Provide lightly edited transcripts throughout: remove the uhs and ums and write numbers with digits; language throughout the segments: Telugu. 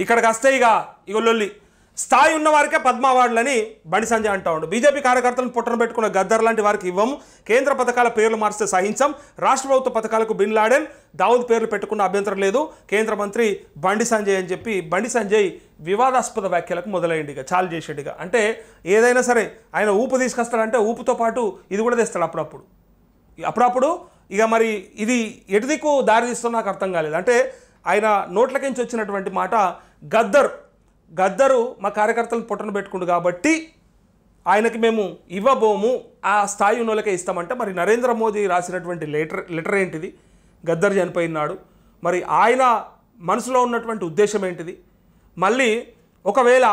ఇక్కడికి వస్తే ఇక లొల్లి స్థాయి ఉన్న వారికే పద్మ అవార్డులని బండి సంజయ్ అంటా ఉండు. బీజేపీ కార్యకర్తలను పొట్టన పెట్టుకున్న గద్దర్ లాంటి వారికి ఇవ్వము, కేంద్ర పథకాల పేర్లు మార్చితే సహించం, రాష్ట్ర ప్రభుత్వ పథకాలకు బిన్ లాడెన్ దావుద్ పేర్లు పెట్టుకున్న అభ్యంతరం లేదు కేంద్ర మంత్రి బండి సంజయ్ అని చెప్పి బండి సంజయ్ వివాదాస్పద వ్యాఖ్యలకు మొదలైంది. ఇక చాలు చేసేట్టుగా అంటే ఏదైనా సరే ఆయన ఊపు తీసుకొస్తాడంటే ఊపుతో పాటు ఇది కూడా తెస్తాడు అప్పుడప్పుడు. ఇక మరి ఇది ఎటు దిక్కు దారి తీస్తుందో నాకు అర్థం కాలేదు. అంటే ఆయన నోట్లకించి వచ్చినటువంటి మాట గద్దరు మా కార్యకర్తలను పొట్టన పెట్టుకుండు కాబట్టి ఆయనకి మేము ఇవ్వబోము, ఆ స్థాయి ఉన్నోళ్ళకే ఇస్తామంటే మరి నరేంద్ర మోదీ రాసినటువంటి లెటర్ ఏంటిది? గద్దర్ చనిపోయినాడు, మరి ఆయన మనసులో ఉన్నటువంటి ఉద్దేశం ఏంటిది? మళ్ళీ ఒకవేళ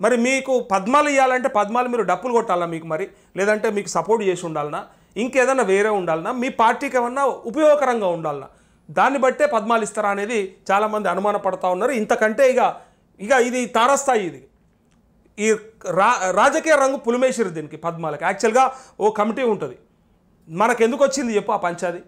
మరి మీకు పద్మాలు ఇవ్వాలంటే పద్మాలు మీరు డప్పులు కొట్టాలా మీకు మరి, లేదంటే మీకు సపోర్ట్ చేసి ఉండాలనా, ఇంకేదన్నా వేరే ఉండాలనా, మీ పార్టీకి ఏమన్నా ఉపయోగకరంగా ఉండాలనా, దాన్ని బట్టే పద్మాలు ఇస్తారా అనేది చాలామంది అనుమానపడతా ఉన్నారు. ఇంతకంటే ఇక ఇది తారస్థాయి. ఇది ఈ రాజకీయ రంగు పులిమేసిరు దీనికి పద్మాలకి. యాక్చువల్గా ఓ కమిటీ ఉంటుంది, మనకెందుకు వచ్చింది చెప్పు ఆ పంచాది?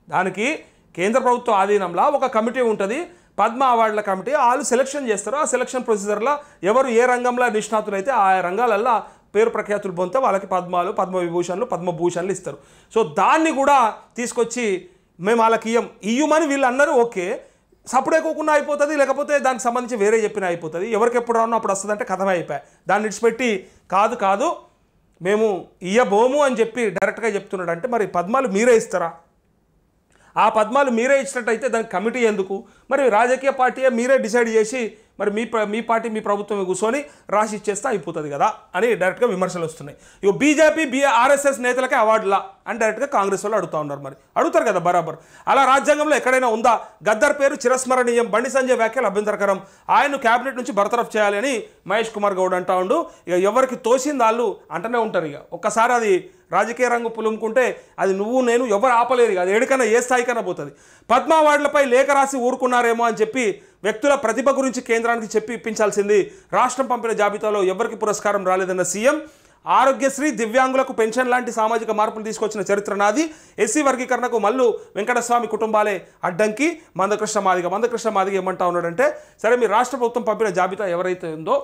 దానికి కేంద్ర ప్రభుత్వ ఆధీనంలో ఒక కమిటీ ఉంటుంది, పద్మ అవార్డుల కమిటీ. వాళ్ళు సెలక్షన్ చేస్తారు. ఆ సెలక్షన్ ప్రొసీజర్లో ఎవరు ఏ రంగంలో నిష్ణాతులు అయితే ఆ రంగాలల్లో పేరు ప్రఖ్యాతులు పొందితే వాళ్ళకి పద్మాలు, పద్మవిభూషణలు, పద్మభూషణలు ఇస్తారు. సో దాన్ని కూడా తీసుకొచ్చి మేము వాళ్ళకి ఇయ్యమని వీళ్ళు అన్నారు. ఓకే, సప్పుడు ఎక్కువకుండా అయిపోతుంది, లేకపోతే దానికి సంబంధించి వేరే చెప్పిన అయిపోతుంది. ఎవరికి ఎప్పుడు రావన్నా అప్పుడు వస్తుందంటే కథమే అయిపోయాయి. దాన్ని విడిచిపెట్టి కాదు మేము ఇయ్యబోము అని చెప్పి డైరెక్ట్గా చెప్తున్నాడు. అంటే మరి పద్మాలు మీరే ఇస్తారా? ఆ పద్మాలు మీరే ఇచ్చినట్టయితే దానికి కమిటీ ఎందుకు? మరి రాజకీయ పార్టీయే మీరే డిసైడ్ చేసి మరి మీ పార్టీ మీ ప్రభుత్వం కూర్చొని రాసి ఇచ్చేస్తే అయిపోతుంది కదా అని డైరెక్ట్గా విమర్శలు వస్తున్నాయి. ఇక బీజేపీ ఆర్ఎస్ఎస్ నేతలకే అవార్డులా అని డైరెక్ట్గా కాంగ్రెస్ వాళ్ళు అడుగుతూ ఉన్నారు. మరి అడుగుతారు కదా బరాబర్. అలా రాజ్యాంగంలో ఎక్కడైనా ఉందా? గద్దర్ పేరు చిరస్మరణీయం, బండి సంజయ్ వ్యాఖ్యలు అభ్యంతరకరం, ఆయన్ను క్యాబినెట్ నుంచి బర్తరఫ్ చేయాలి అని మహేష్ కుమార్ గౌడ్ అంటా ఉండు. ఇక ఎవరికి తోసింది వాళ్ళు అంటనే ఉంటారు. ఇక ఒక్కసారి అది రాజకీయ రంగు పులుముకుంటే అది నువ్వు నేను ఎవరు ఆపలేరు. అది ఎడికన్నా ఏ స్థాయికైనా పోతుంది. పద్మ అవార్డులపై లేఖ రాసి ఊరుకున్నారేమో అని చెప్పి వ్యక్తుల ప్రతిభ గురించి కేంద్రానికి చెప్పి ఇప్పించాల్సింది. రాష్ట్రం పంపిన జాబితాలో ఎవరికి పురస్కారం రాలేదన్న సీఎం. ఆరోగ్యశ్రీ, దివ్యాంగులకు పెన్షన్ లాంటి సామాజిక మార్పులు తీసుకొచ్చిన చరిత్ర నాది. ఎస్సీ వర్గీకరణకు మల్లు వెంకటస్వామి కుటుంబాలే అడ్డంకి. మందకృష్ణ మాదిగ ఏమంటా ఉన్నాడంటే, సరే మీరు రాష్ట్ర ప్రభుత్వం పంపిన జాబితా ఎవరైతే ఉందో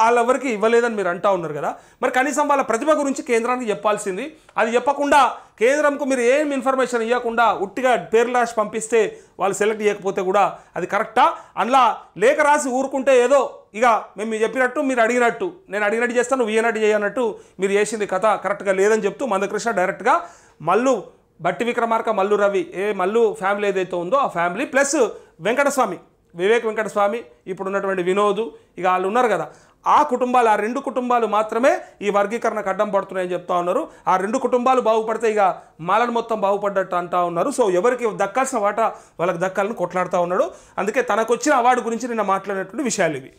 వాళ్ళెవరికి ఇవ్వలేదని మీరు అంటా ఉన్నారు కదా, మరి కనీసం వాళ్ళ ప్రతిభ గురించి కేంద్రానికి చెప్పాల్సింది. అది చెప్పకుండా కేంద్రంకు మీరు ఏం ఇన్ఫర్మేషన్ ఇవ్వకుండా ఉట్టిగా పేర్లు రాసి పంపిస్తే వాళ్ళు సెలెక్ట్ చేయకపోతే కూడా అది కరెక్టా? అందులో లేఖ రాసి ఊరుకుంటే ఏదో ఇక మేము చెప్పినట్టు మీరు అడిగినట్టు నేను అడిగినట్టు చేస్తాను, నువ్వు ఏనట్టు చేయనట్టు మీరు చేసింది కథ కరెక్ట్గా లేదని చెప్తూ మందకృష్ణ డైరెక్ట్గా మల్లు బట్టి విక్రమార్క, మల్లు రవి, మల్లు ఫ్యామిలీ ఏదైతే ఉందో ఆ ఫ్యామిలీ ప్లస్ వెంకటస్వామి, వివేక్ వెంకటస్వామి, ఇప్పుడు ఉన్నటువంటి వినోద్, ఇక వాళ్ళు ఉన్నారు కదా, ఆ కుటుంబాలు, ఆ రెండు కుటుంబాలు మాత్రమే ఈ వర్గీకరణకు అడ్డం పడుతున్నాయని చెప్తా ఉన్నారు. ఆ రెండు కుటుంబాలు బాగుపడితే ఇక మాలను మొత్తం బాగుపడ్డట్టు అంటా ఉన్నారు. సో ఎవరికి దక్కాల్సిన వాటా వాళ్ళకి దక్కాలని కొట్లాడుతూ ఉన్నాడు. అందుకే తనకు వచ్చిన అవార్డు గురించి నిన్న మాట్లాడినటువంటి విషయాలు ఇవి.